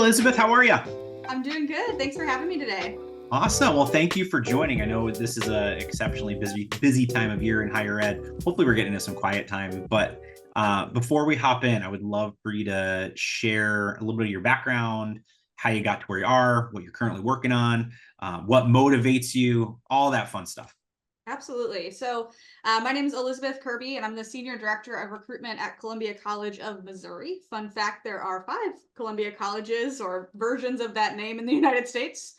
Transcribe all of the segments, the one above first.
Elizabeth, how are you? I'm doing good. Thanks for having me today. Awesome. Well, thank you for joining. I know this is a exceptionally busy time of year in higher ed. Hopefully, we're getting into some quiet time. But before we hop in, I would love for you to share a little bit of your background, how you got to where you are, what you're currently working on, what motivates you, all that fun stuff. Absolutely. My name is Elizabeth Kirby, and I'm the Senior Director of Recruitment at Columbia College of Missouri. Fun fact, there are 5 Columbia colleges or versions of that name in the United States.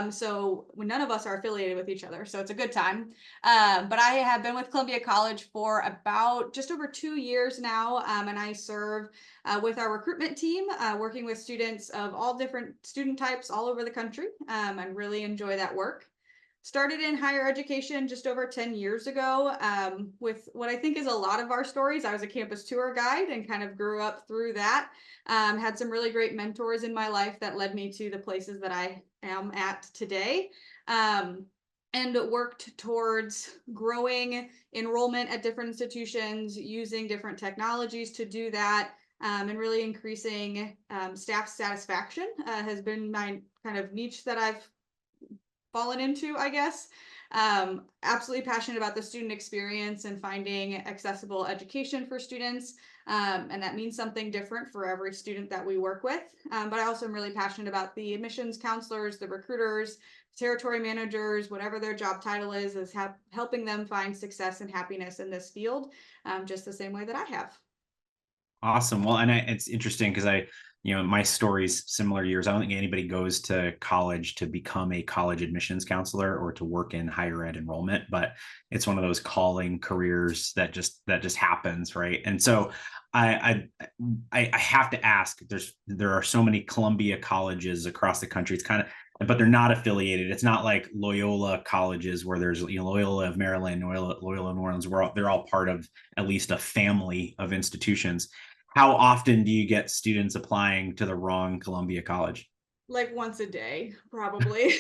So none of us are affiliated with each other, so it's a good time. But I have been with Columbia College for about just over 2 years now, and I serve with our recruitment team, working with students of all different student types all over the country, and really enjoy that work. Started in higher education just over 10 years ago, with what I think is a lot of our stories. I was a campus tour guide and kind of grew up through that. Had some really great mentors in my life that led me to the places that I am at today. And worked towards growing enrollment at different institutions, using different technologies to do that, and really increasing staff satisfaction has been my kind of niche that I've fallen into, I guess. Absolutely passionate about the student experience and finding accessible education for students. And that means something different for every student that we work with. But I also am really passionate about the admissions counselors, the recruiters, territory managers, whatever their job title is helping them find success and happiness in this field, just the same way that I have. Awesome. Well, and it's interesting because my story's similar to yours. I don't think anybody goes to college to become a college admissions counselor or to work in higher ed enrollment, but it's one of those calling careers that just happens, right? And so I have to ask. There are so many Columbia colleges across the country. It's kind of, but they're not affiliated. It's not like Loyola colleges where there's Loyola of Maryland, Loyola New Orleans, where they're all part of at least a family of institutions. How often do you get students applying to the wrong Columbia college? Like once a day, probably.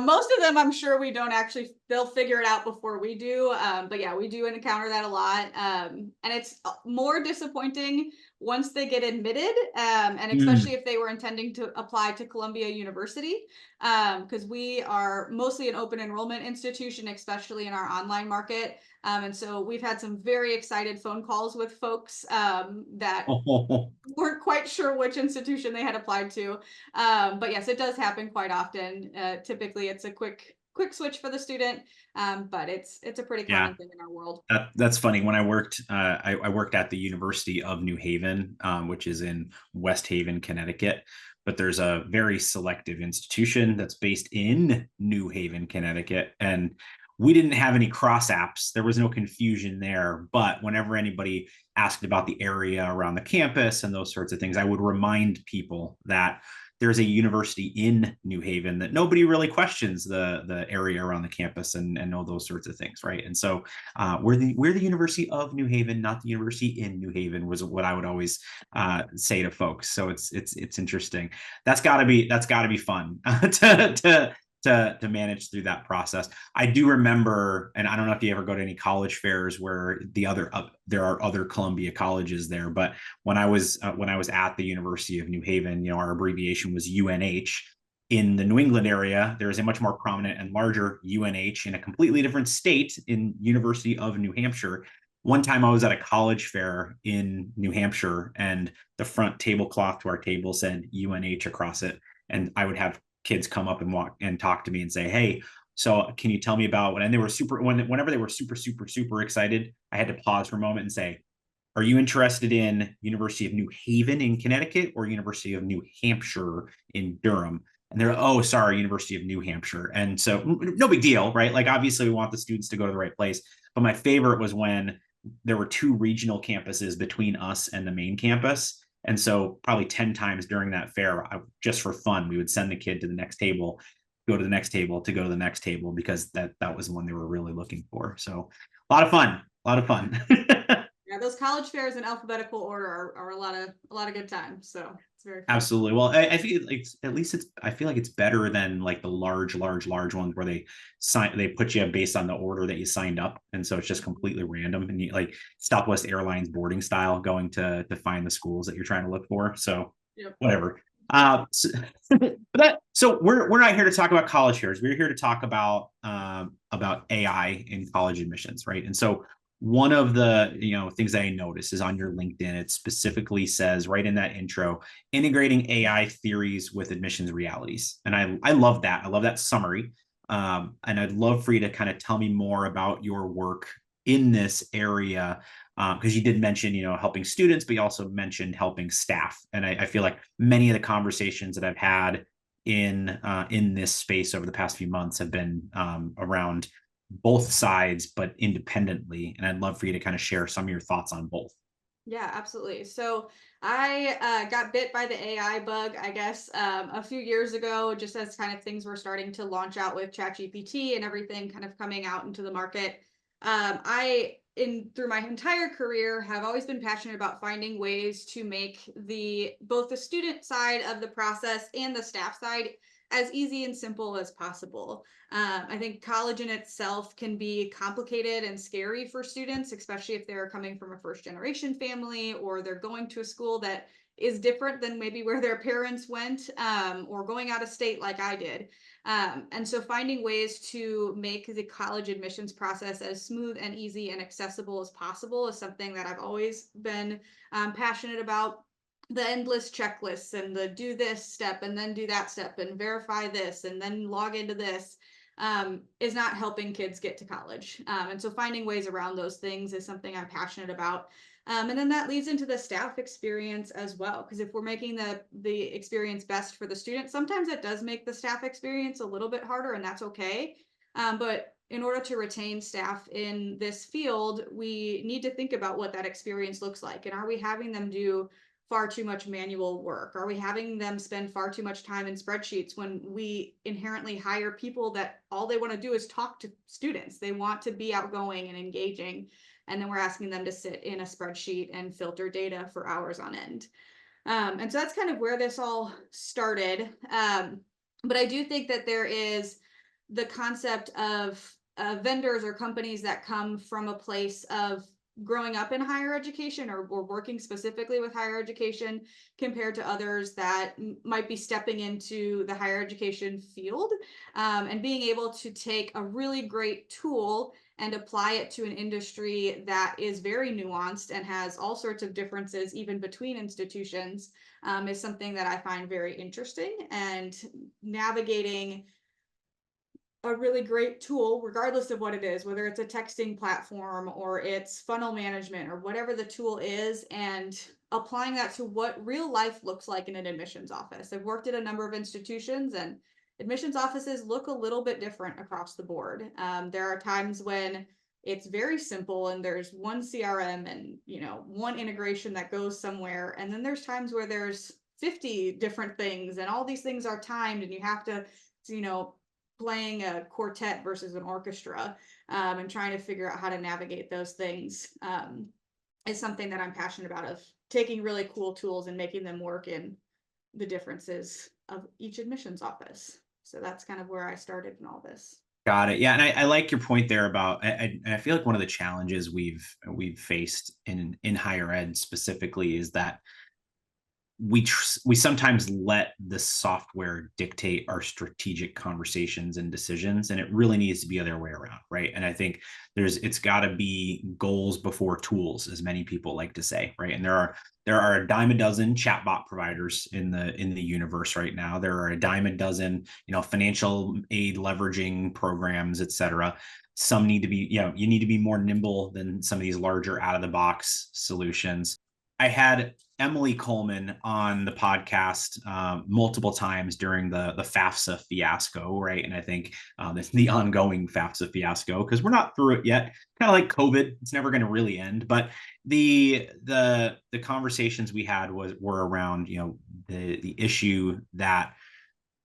Most of them, I'm sure they'll figure it out before we do. But yeah, we do encounter that a lot. And it's more disappointing once they get admitted, and Mm. especially if they were intending to apply to Columbia University, because we are mostly an open enrollment institution, especially in our online market. And so we've had some very excited phone calls with folks that Oh, weren't quite sure which institution they had applied to. But yes, it does happen quite often. Typically, it's a quick switch for the student, but it's a pretty yeah. common thing in our world. That's funny. When I worked, I worked at the University of New Haven, which is in West Haven, Connecticut. But there's a very selective institution that's based in New Haven, Connecticut, and we didn't have any cross apps. There was no confusion there. But whenever anybody asked about the area around the campus and those sorts of things, I would remind people that there's a university in New Haven that nobody really questions the area around the campus and know those sorts of things, right? And so we're the University of New Haven, not the University in New Haven, was what I would always say to folks. So it's interesting. That's got to be fun to manage through that process. I do remember, and I don't know if you ever go to any college fairs where there are other Columbia colleges there, but when I was at the University of New Haven, our abbreviation was UNH. In the New England area, there is a much more prominent and larger UNH in a completely different state in University of New Hampshire. One time I was at a college fair in New Hampshire and the front tablecloth to our table said UNH across it. And I would have kids come up and walk and talk to me and say, "Hey, so can you tell me about when?" And they were whenever they were super excited, I had to pause for a moment and say, "Are you interested in University of New Haven in Connecticut or University of New Hampshire in Durham?" And they're, "Oh, sorry, University of New Hampshire." And so no big deal, right? Like obviously we want the students to go to the right place. But my favorite was when there were 2 regional campuses between us and the main campus. And so probably 10 times during that fair, just for fun, we would send the kid to the next table, go to the next table, to go to the next table, because that was the one they were really looking for. So a lot of fun, a lot of fun. Yeah, those college fairs in alphabetical order are a lot of good times. So it's very fun. Absolutely. Well, I feel like at least I feel like it's better than like the large ones where they put you based on the order that you signed up. And so it's just completely random and you like Southwest Airlines boarding style going to find the schools that you're trying to look for. So Yep. whatever. So, so we're not here to talk about college fairs. We're here to talk about AI in college admissions, right? And so one of the things that I noticed is on your LinkedIn, it specifically says right in that intro, integrating AI theories with admissions realities, and I love that. I love that summary, and I'd love for you to kind of tell me more about your work in this area, because you did mention helping students, but you also mentioned helping staff, and I feel like many of the conversations that I've had in this space over the past few months have been around both sides, but independently, and I'd love for you to kind of share some of your thoughts on both. Yeah, absolutely. So I got bit by the AI bug, I guess, a few years ago, just as kind of things were starting to launch out with ChatGPT and everything kind of coming out into the market. I, in through my entire career, have always been passionate about finding ways to make the both the student side of the process and the staff side as easy and simple as possible. I think college in itself can be complicated and scary for students, especially if they're coming from a first generation family or they're going to a school that is different than maybe where their parents went, or going out of state like I did. And so finding ways to make the college admissions process as smooth and easy and accessible as possible is something that I've always been passionate about. The endless checklists and the do this step and then do that step and verify this and then log into this, is not helping kids get to college. And so finding ways around those things is something I'm passionate about. And then that leads into the staff experience as well, because if we're making the experience best for the student, sometimes it does make the staff experience a little bit harder, and that's okay. But in order to retain staff in this field, we need to think about what that experience looks like. And are we having them do far too much manual work? Are we having them spend far too much time in spreadsheets when we inherently hire people that all they want to do is talk to students? They want to be outgoing and engaging. And then we're asking them to sit in a spreadsheet and filter data for hours on end. And so that's kind of where this all started. But I do think that there is the concept of vendors or companies that come from a place of growing up in higher education or working specifically with higher education compared to others that might be stepping into the higher education field, and being able to take a really great tool and apply it to an industry that is very nuanced and has all sorts of differences even between institutions, is something that I find very interesting. And navigating a really great tool, regardless of what it is, whether it's a texting platform or it's funnel management or whatever the tool is, and applying that to what real life looks like in an admissions office. I've worked at a number of institutions, and admissions offices look a little bit different across the board. There are times when it's very simple and there's one CRM and one integration that goes somewhere, and then there's times where there's 50 different things and all these things are timed and you have to you know playing a quartet versus an orchestra, and trying to figure out how to navigate those things, is something that I'm passionate about, of taking really cool tools and making them work in the differences of each admissions office. So that's kind of where I started in all this. Got it. Yeah, and I like your point there about. I feel like one of the challenges we've faced in higher ed specifically is that we sometimes let the software dictate our strategic conversations and decisions, and it really needs to be the other way around, right? And I think it's got to be goals before tools, as many people like to say, right? And there are a dime a dozen chatbot providers in the universe right now. There are a dime a dozen financial aid leveraging programs, et cetera. Some need to be, you need to be more nimble than some of these larger out of the box solutions. I had Emily Coleman on the podcast multiple times during the FAFSA fiasco, right? And I think it's the ongoing FAFSA fiasco, because we're not through it yet. Kind of like COVID, it's never going to really end. But the conversations we had were around the issue that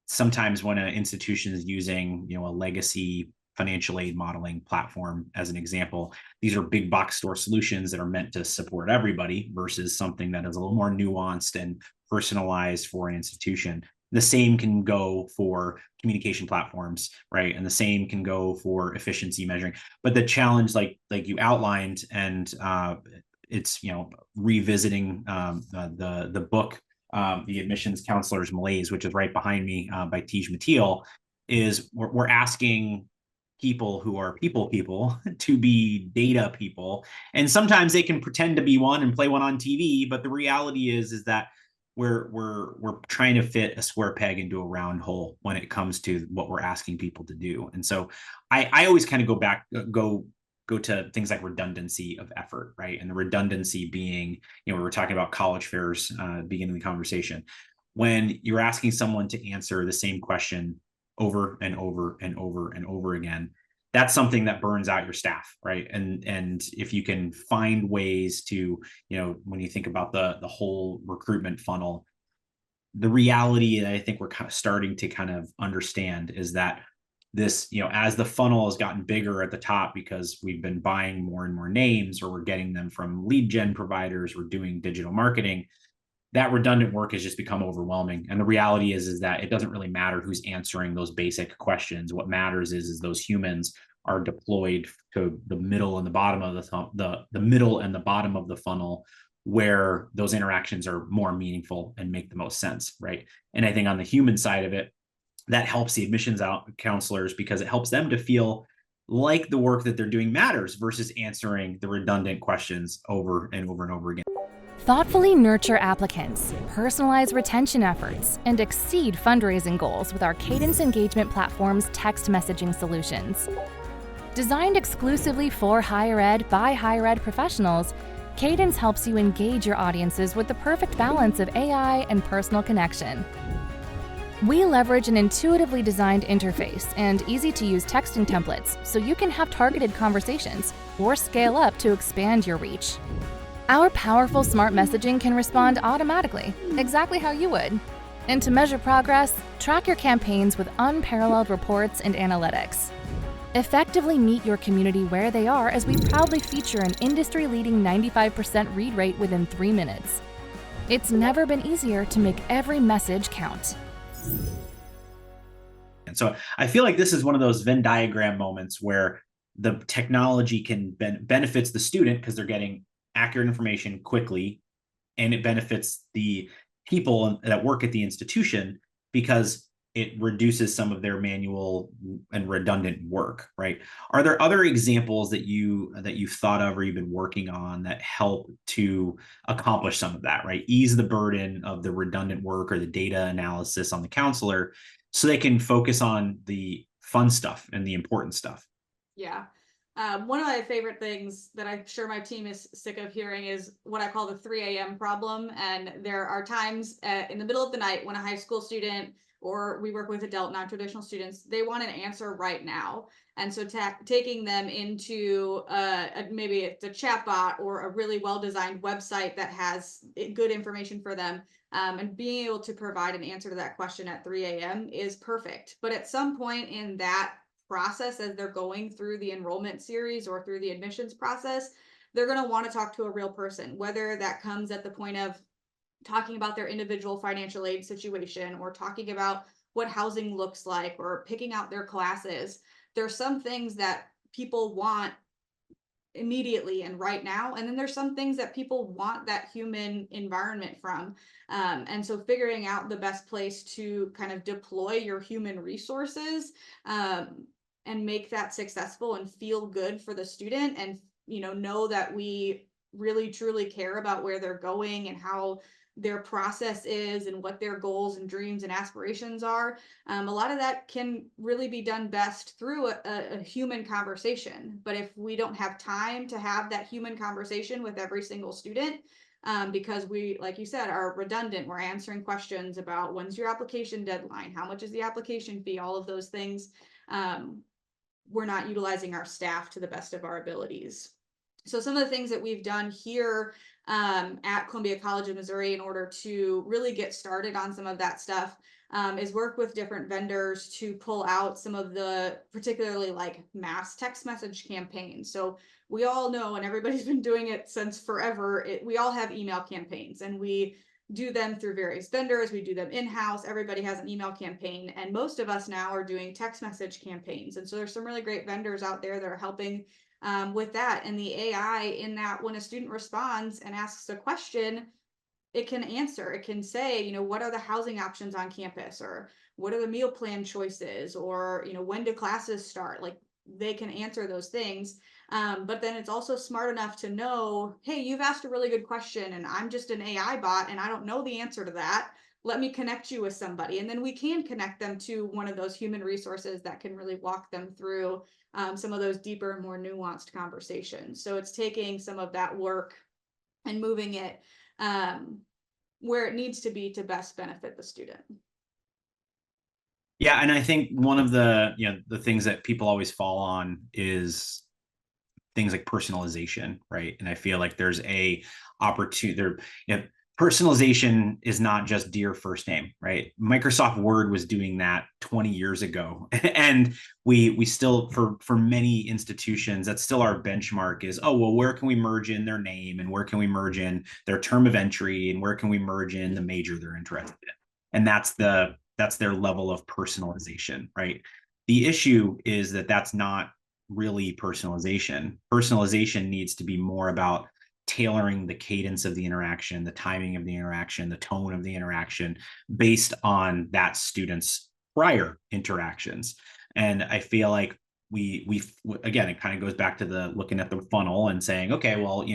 sometimes when an institution is using a legacy financial aid modeling platform as an example, these are big box store solutions that are meant to support everybody versus something that is a little more nuanced and personalized for an institution. The same can go for communication platforms, right? And the same can go for efficiency measuring. But the challenge, like you outlined, and it's revisiting the book the admissions counselor's malaise, which is right behind me by Tej Matil, is we're asking people who are people to be data people, and sometimes they can pretend to be one and play one on TV, but the reality is that we're trying to fit a square peg into a round hole when it comes to what we're asking people to do. And so I always kind of go to things like redundancy of effort, right? And the redundancy being, we were talking about college fairs beginning the conversation. When you're asking someone to answer the same question over and over and over and over again, that's something that burns out your staff, right? And if you can find ways to, when you think about the whole recruitment funnel, the reality that I think we're kind of starting to kind of understand is that this, as the funnel has gotten bigger at the top because we've been buying more and more names, or we're getting them from lead gen providers, we're doing digital marketing, that redundant work has just become overwhelming. And the reality is that it doesn't really matter who's answering those basic questions. What matters is those humans are deployed to the middle and the bottom of the middle and the bottom of the funnel, where those interactions are more meaningful and make the most sense, right? And I think on the human side of it, that helps the admissions counselors, because it helps them to feel like the work that they're doing matters versus answering the redundant questions over and over and over again. Thoughtfully nurture applicants, personalize retention efforts, and exceed fundraising goals with our Cadence Engagement Platform's text messaging solutions. Designed exclusively for higher ed by higher ed professionals, Cadence helps you engage your audiences with the perfect balance of AI and personal connection. We leverage an intuitively designed interface and easy-to-use texting templates so you can have targeted conversations or scale up to expand your reach. Our powerful smart messaging can respond automatically, exactly how you would. And to measure progress, track your campaigns with unparalleled reports and analytics. Effectively meet your community where they are as we proudly feature an industry-leading 95% read rate within 3 minutes. It's never been easier to make every message count. And so I feel like this is one of those Venn diagram moments where the technology can benefits the student because they're getting accurate information quickly, and it benefits the people that work at the institution because it reduces some of their manual and redundant work, right? Are there other examples that you've thought of or you've been working on that help to accomplish some of that, right? Ease the burden of the redundant work or the data analysis on the counselor so they can focus on the fun stuff and the important stuff. Yeah. One of my favorite things that I'm sure my team is sick of hearing is what I call the 3 a.m. problem. And there are times in the middle of the night when a high school student, or we work with adult non-traditional students, they want an answer right now. And so taking them into maybe it's a chatbot or a really well-designed website that has good information for them, and being able to provide an answer to that question at 3 a.m. is perfect. But at some point in that process, as they're going through the enrollment series or through the admissions process, they're going to want to talk to a real person, whether that comes at the point of talking about their individual financial aid situation or talking about what housing looks like or picking out their classes. There's some things that people want immediately and right now, and then there's some things that people want that human environment from, and so figuring out the best place to kind of deploy your human resources, and make that successful and feel good for the student, and know that we really truly care about where they're going and how their process is and what their goals and dreams and aspirations are. A lot of that can really be done best through a human conversation. But if we don't have time to have that human conversation with every single student, because we, like you said, are redundant, we're answering questions about when's your application deadline, how much is the application fee, all of those things, we're not utilizing our staff to the best of our abilities. So some of the things that we've done here at Columbia College of Missouri in order to really get started on some of that stuff is work with different vendors to pull out some of the particularly like mass text message campaigns. So we all know, and everybody's been doing it since forever, we all have email campaigns, and we do them through various vendors. We do them in-house. Everybody has an email campaign, and most of us now are doing text message campaigns. And so there's some really great vendors out there that are helping with that, and the AI in that when a student responds and asks a question, it can answer. It can say, what are the housing options on campus, or what are the meal plan choices, or when do classes start? Like, they can answer those things. But then it's also smart enough to know, hey, you've asked a really good question, and I'm just an AI bot and I don't know the answer to that. Let me connect you with somebody. And then we can connect them to one of those human resources that can really walk them through some of those deeper and more nuanced conversations. So it's taking some of that work and moving it where it needs to be to best benefit the student. Yeah, and I think one of the the things that people always fall on is things like personalization, right? And I feel like there's a opportunity there. Personalization is not just dear first name, right? Microsoft Word was doing that 20 years ago, and we still, for many institutions, that's still our benchmark is, oh, well, where can we merge in their name, and where can we merge in their term of entry, and where can we merge in the major they're interested in? And that's their level of personalization, right? The issue is that that's not really personalization. Personalization needs to be more about tailoring the cadence of the interaction, the timing of the interaction, the tone of the interaction based on that student's prior interactions. And I feel like we again, it kind of goes back to the looking at the funnel and saying, okay, well,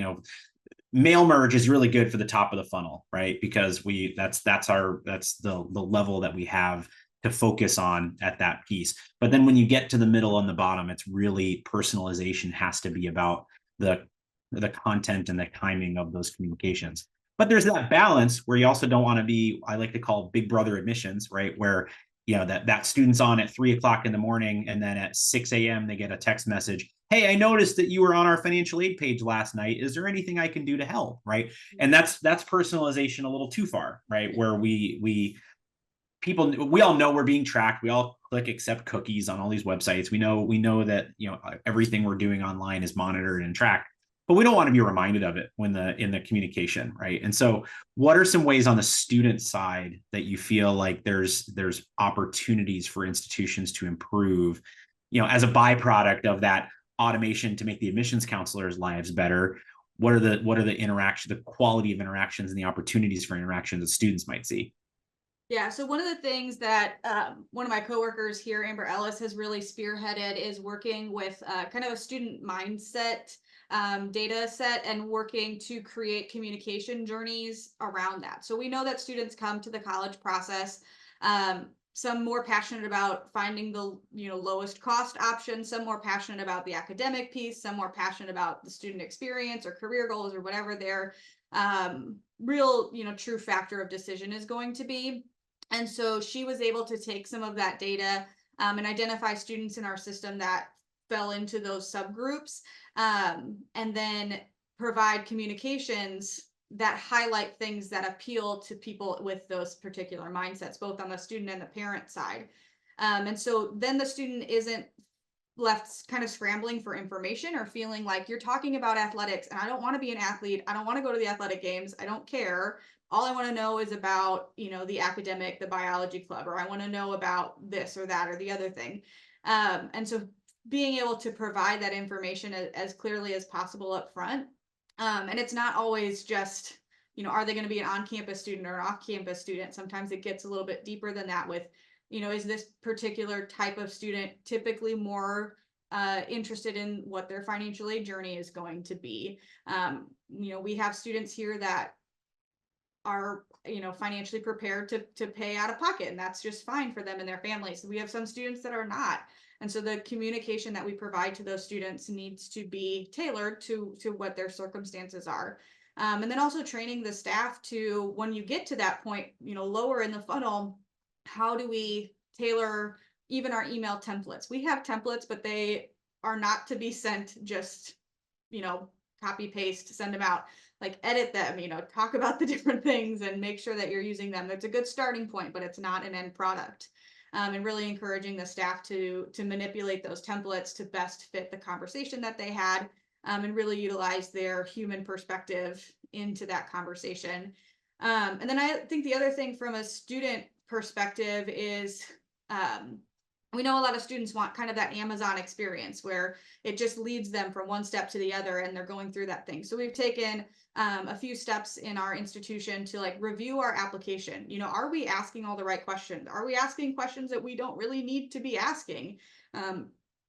mail merge is really good for the top of the funnel, right? Because that's the level that we have to focus on at that piece. But then when you get to the middle and the bottom, it's really personalization has to be about the content and the timing of those communications. But there's that balance where you also don't want to be, I like to call big brother admissions, right? Where that student's on at 3:00 in the morning, and then at 6 a.m. they get a text message. Hey, I noticed that you were on our financial aid page last night. Is there anything I can do to help? Right. And that's personalization a little too far, right? Where we all know we're being tracked. We all click accept cookies on all these websites. We know that everything we're doing online is monitored and tracked, but we don't want to be reminded of it in the communication, right? And so what are some ways on the student side that you feel like there's opportunities for institutions to improve, as a byproduct of that automation to make the admissions counselors' lives better? What are the quality of interactions and the opportunities for interaction that students might see? Yeah, so one of the things that one of my coworkers here, Amber Ellis, has really spearheaded is working with kind of a student mindset data set and working to create communication journeys around that. So we know that students come to the college process, some more passionate about finding the lowest cost option, some more passionate about the academic piece, some more passionate about the student experience or career goals or whatever their real true factor of decision is going to be. And so she was able to take some of that data and identify students in our system that fell into those subgroups, and then provide communications that highlight things that appeal to people with those particular mindsets, both on the student and the parent side. And so then the student isn't left kind of scrambling for information or feeling like you're talking about athletics and I don't want to be an athlete. I don't want to go to the athletic games. I don't care. All I want to know is about, the academic, the biology club, or I want to know about this or that or the other thing. And so being able to provide that information as clearly as possible up front. And it's not always just, are they going to be an on-campus student or an off-campus student? Sometimes it gets a little bit deeper than that with, is this particular type of student typically more interested in what their financial aid journey is going to be? We have students here that are financially prepared to pay out of pocket, and that's just fine for them and their families. We have some students that are not, and so the communication that we provide to those students needs to be tailored to what their circumstances are. And then also training the staff to, when you get to that point, lower in the funnel, how do we tailor even our email templates? We have templates, but they are not to be sent just copy paste, send them out. Like, edit them, talk about the different things and make sure that you're using them. That's a good starting point, but it's not an end product. And really encouraging the staff to manipulate those templates to best fit the conversation that they had, and really utilize their human perspective into that conversation. And then I think the other thing from a student perspective is We know a lot of students want kind of that Amazon experience where it just leads them from one step to the other and they're going through that thing. So we've taken a few steps in our institution to like review our application. Are we asking all the right questions? Are we asking questions that we don't really need to be asking?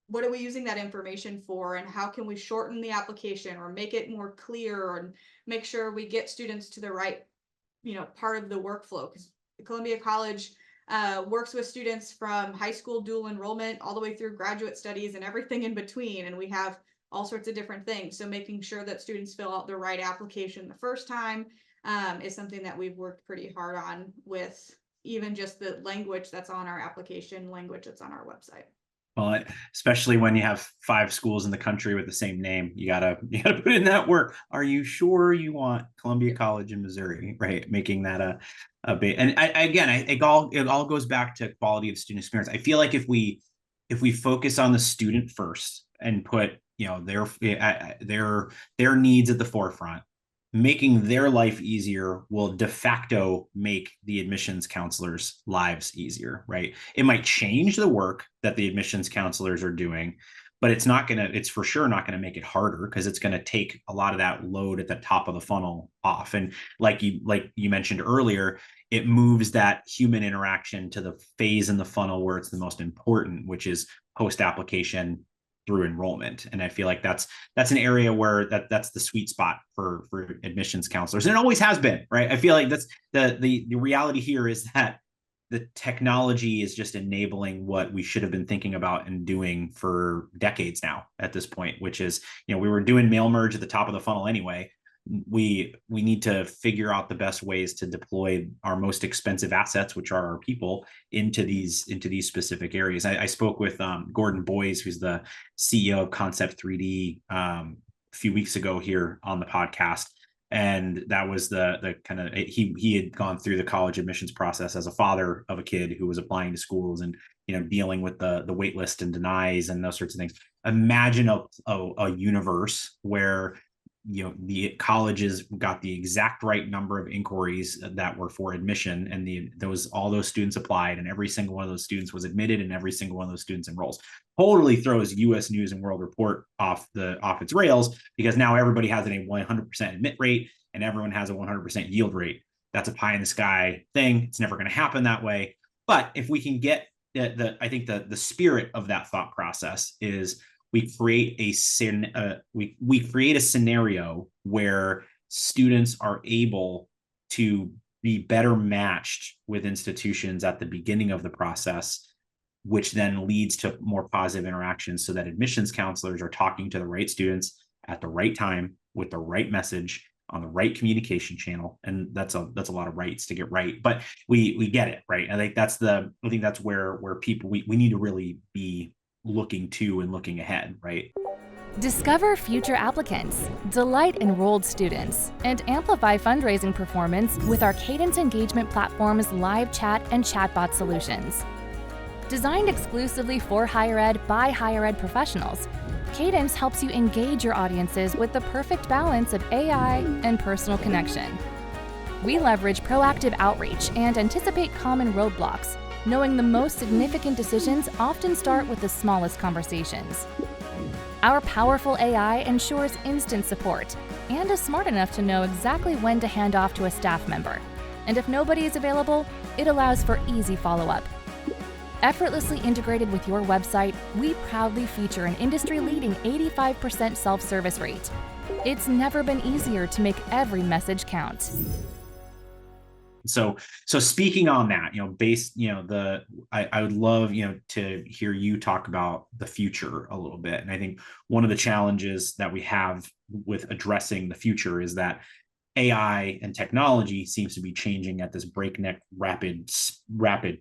What are we using that information for, and how can we shorten the application or make it more clear and make sure we get students to the right part of the workflow? Because Columbia College works with students from high school dual enrollment all the way through graduate studies and everything in between. And we have all sorts of different things. So making sure that students fill out the right application the first time is something that we've worked pretty hard on, with even just the language that's on our application, language that's on our website. Well, especially when you have 5 schools in the country with the same name, you gotta put in that work. Are you sure you want Columbia College in Missouri, right? Making that a big, and it all goes back to quality of student experience. I feel like if we focus on the student first and put their needs at the forefront, making their life easier will de facto make the admissions counselors' lives easier, right? It might change the work that the admissions counselors are doing, but it's for sure not going to make it harder, because it's going to take a lot of that load at the top of the funnel off. And like you mentioned earlier, it moves that human interaction to the phase in the funnel where it's the most important, which is post-application through enrollment. And I feel like that's an area where that's the sweet spot for admissions counselors, and it always has been, right? I feel like that's the reality here is that the technology is just enabling what we should have been thinking about and doing for decades now at this point, which is, we were doing mail merge at the top of the funnel anyway. We need to figure out the best ways to deploy our most expensive assets, which are our people, into these specific areas. I spoke with Gordon Boyes, who's the CEO of Concept 3D, a few weeks ago here on the podcast, and that was the kind of, he had gone through the college admissions process as a father of a kid who was applying to schools and dealing with the wait list and denies and those sorts of things. Imagine a universe where the colleges got the exact right number of inquiries that were for admission, and all those students applied, and every single one of those students was admitted, and every single one of those students enrolls. Totally throws U.S. News and World Report off its rails, because now everybody has a 100% admit rate and everyone has a 100% yield rate. That's a pie in the sky thing. It's never going to happen that way. But if we can get I think the spirit of that thought process is, we create a scenario where students are able to be better matched with institutions at the beginning of the process, which then leads to more positive interactions, so that admissions counselors are talking to the right students at the right time with the right message on the right communication channel. And that's a lot of rights to get right, but we get it, right? I think that's where people, we need to really be looking to and looking ahead, right? Discover future applicants, delight enrolled students, and amplify fundraising performance with our Cadence engagement platform's live chat and chatbot solutions. Designed exclusively for higher ed by higher ed professionals, Cadence helps you engage your audiences with the perfect balance of AI and personal connection. We leverage proactive outreach and anticipate common roadblocks, knowing the most significant decisions often start with the smallest conversations. Our powerful AI ensures instant support and is smart enough to know exactly when to hand off to a staff member. And if nobody is available, it allows for easy follow-up. Effortlessly integrated with your website, we proudly feature an industry-leading 85% self-service rate. It's never been easier to make every message count. So speaking on that, I would love, to hear you talk about the future a little bit. And I think one of the challenges that we have with addressing the future is that AI and technology seems to be changing at this breakneck, rapid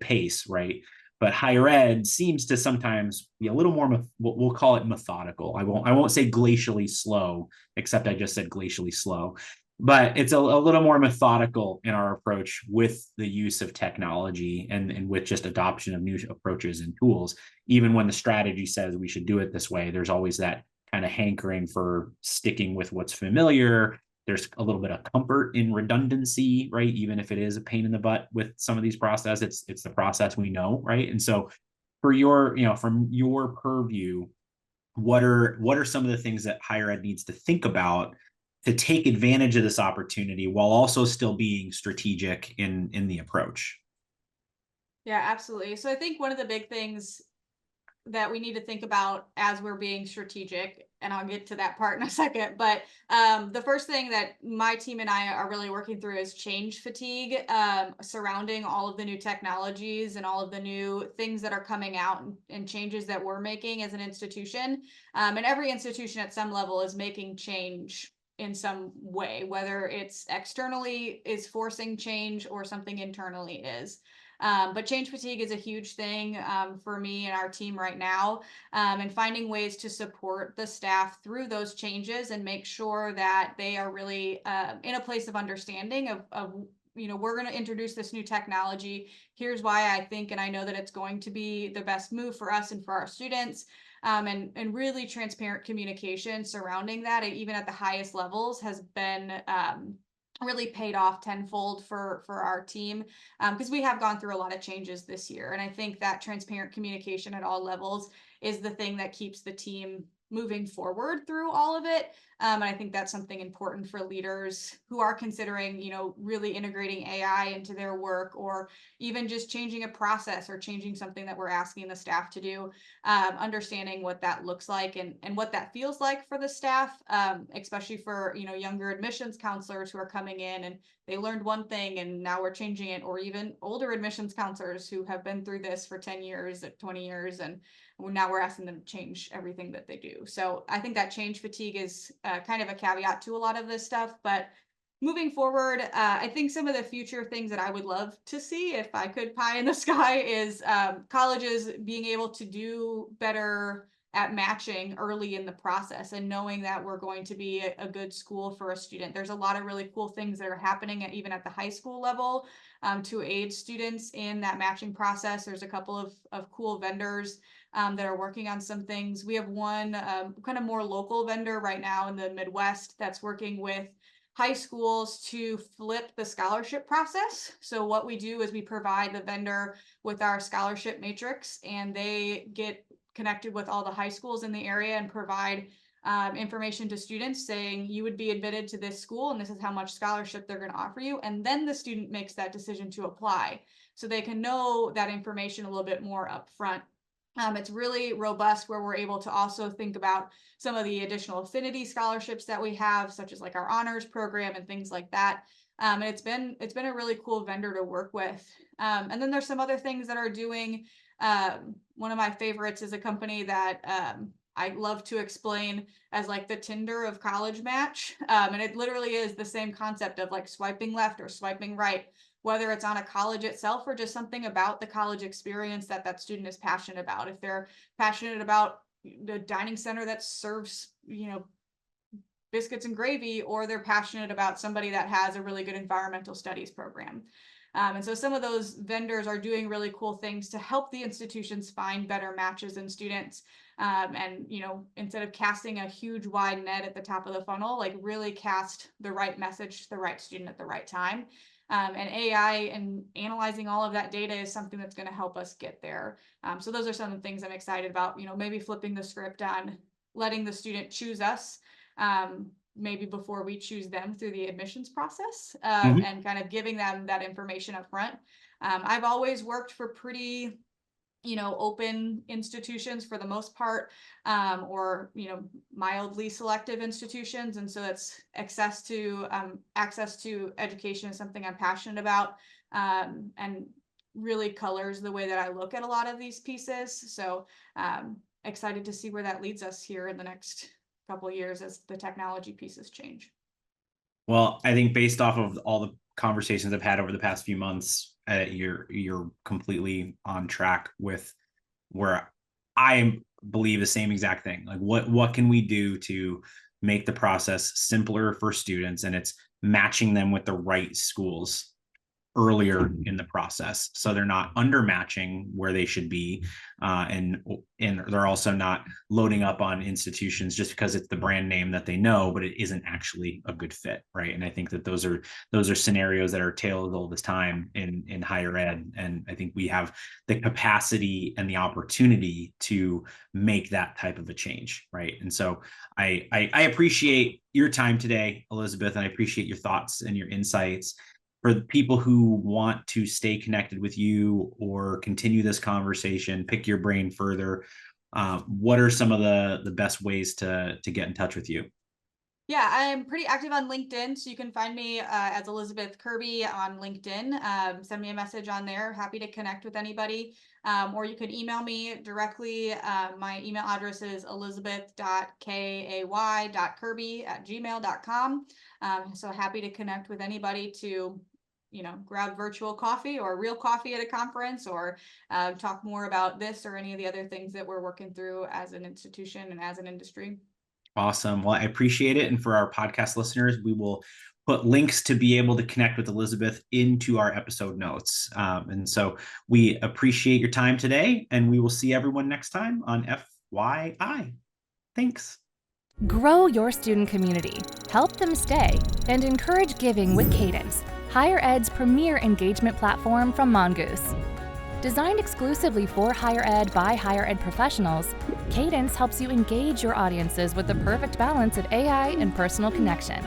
pace, right? But higher ed seems to sometimes be a little more, we'll call it methodical. I won't say glacially slow, except I just said glacially slow. But it's a little more methodical in our approach with the use of technology and with just adoption of new approaches and tools. Even when the strategy says we should do it this way, there's always that kind of hankering for sticking with what's familiar. There's a little bit of comfort in redundancy, right? Even if it is a pain in the butt with some of these processes, it's the process we know, right? And so for your, from your purview, what are some of the things that higher ed needs to think about to take advantage of this opportunity while also still being strategic in the approach? Yeah, absolutely. So I think one of the big things that we need to think about as we're being strategic, and I'll get to that part in a second, but the first thing that my team and I are really working through is change fatigue surrounding all of the new technologies and all of the new things that are coming out, and changes that we're making as an institution. And every institution at some level is making change in some way, whether it's externally is forcing change or something internally is. But change fatigue is a huge thing for me and our team right now, and finding ways to support the staff through those changes and make sure that they are really in a place of understanding of we're going to introduce this new technology. Here's why I think and I know that it's going to be the best move for us and for our students. And really transparent communication surrounding that, and even at the highest levels, has been really paid off tenfold for our team, because we have gone through a lot of changes this year. And I think that transparent communication at all levels is the thing that keeps the team moving forward through all of it. And I think that's something important for leaders who are considering, really integrating AI into their work, or even just changing a process or changing something that we're asking the staff to do, understanding what that looks like and what that feels like for the staff, especially for, younger admissions counselors who are coming in and they learned one thing and now we're changing it, or even older admissions counselors who have been through this for 10 years, 20 years, and now we're asking them to change everything that they do. So I think that change fatigue is kind of a caveat to a lot of this stuff. But moving forward, I think some of the future things that I would love to see, if I could pie in the sky, is colleges being able to do better at matching early in the process and knowing that we're going to be a good school for a student. There's a lot of really cool things that are happening even at the high school level to aid students in that matching process. There's a couple of cool vendors that are working on some things. We have one kind of more local vendor right now in the Midwest that's working with high schools to flip the scholarship process. So what we do is we provide the vendor with our scholarship matrix, and they get connected with all the high schools in the area and provide information to students saying you would be admitted to this school and this is how much scholarship they're going to offer you. And then the student makes that decision to apply, so they can know that information a little bit more upfront. It's really robust, where we're able to also think about some of the additional affinity scholarships that we have, such as like our honors program and things like that. And it's been a really cool vendor to work with. And then there's some other things that are doing. One of my favorites is a company that I love to explain as like the Tinder of college match. And it literally is the same concept of like swiping left or swiping right, whether it's on a college itself or just something about the college experience that student is passionate about. If they're passionate about the dining center that serves, biscuits and gravy, or they're passionate about somebody that has a really good environmental studies program. And so some of those vendors are doing really cool things to help the institutions find better matches in students. And, instead of casting a huge wide net at the top of the funnel, like really cast the right message to the right student at the right time. And AI and analyzing all of that data is something that's going to help us get there. So those are some of the things I'm excited about, maybe flipping the script on letting the student choose us, maybe before we choose them through the admissions process, and kind of giving them that information up front. I've always worked for pretty open institutions for the most part, or mildly selective institutions, and so it's access to education is something I'm passionate about, and really colors the way that I look at a lot of these pieces. So excited to see where that leads us here in the next couple of years as the technology pieces change. Well, I think based off of all the conversations I've had over the past few months, you're completely on track with where I believe the same exact thing. Like what can we do to make the process simpler for students? And it's matching them with the right schools earlier in the process, so they're not undermatching where they should be, and they're also not loading up on institutions just because it's the brand name that they know, but it isn't actually a good fit, right? And I think that those are scenarios that are tailored all this time in higher ed, and I think we have the capacity and the opportunity to make that type of a change, right? And so I appreciate your time today, Elizabeth, and I appreciate your thoughts and your insights. For the people who want to stay connected with you or continue this conversation, pick your brain further, what are some of the best ways to get in touch with you? Yeah, I'm pretty active on LinkedIn, so you can find me as Elizabeth Kirby on LinkedIn. Send me a message on there. Happy to connect with anybody. Or you could email me directly. My email address is elizabeth.kay.kirby@gmail.com. So happy to connect with anybody to, grab virtual coffee or real coffee at a conference, or talk more about this or any of the other things that we're working through as an institution and as an industry. Awesome. Well, I appreciate it. And for our podcast listeners, we will put links to be able to connect with Elizabeth into our episode notes. And so we appreciate your time today, and we will see everyone next time on FYI. Thanks. Grow your student community, help them stay, and encourage giving with Cadence, Higher Ed's premier engagement platform from Mongoose. Designed exclusively for higher ed by higher ed professionals, Cadence helps you engage your audiences with the perfect balance of AI and personal connection.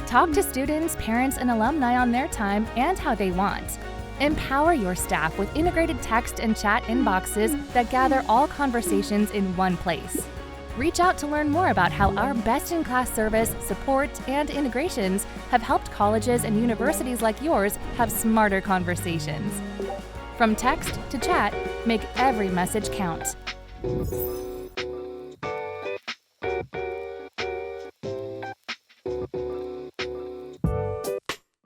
Talk to students, parents, and alumni on their time and how they want. Empower your staff with integrated text and chat inboxes that gather all conversations in one place. Reach out to learn more about how our best-in-class service, support, and integrations have helped colleges and universities like yours have smarter conversations. From text to chat, make every message count.